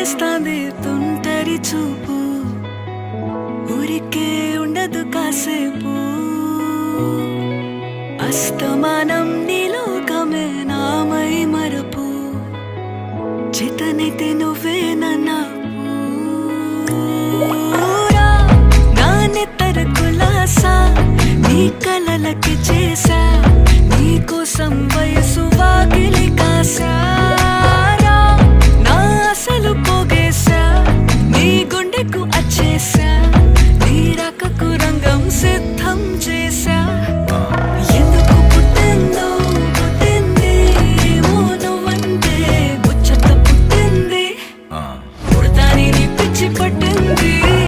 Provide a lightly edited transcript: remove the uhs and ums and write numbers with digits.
చేస్తాంది తుంటరి చూపు, ఊరికే ఉండదు కాసేపు. అస్తమానం నీలోకమే నామై మరపు, చేతనైతే నువ్వే నన్నా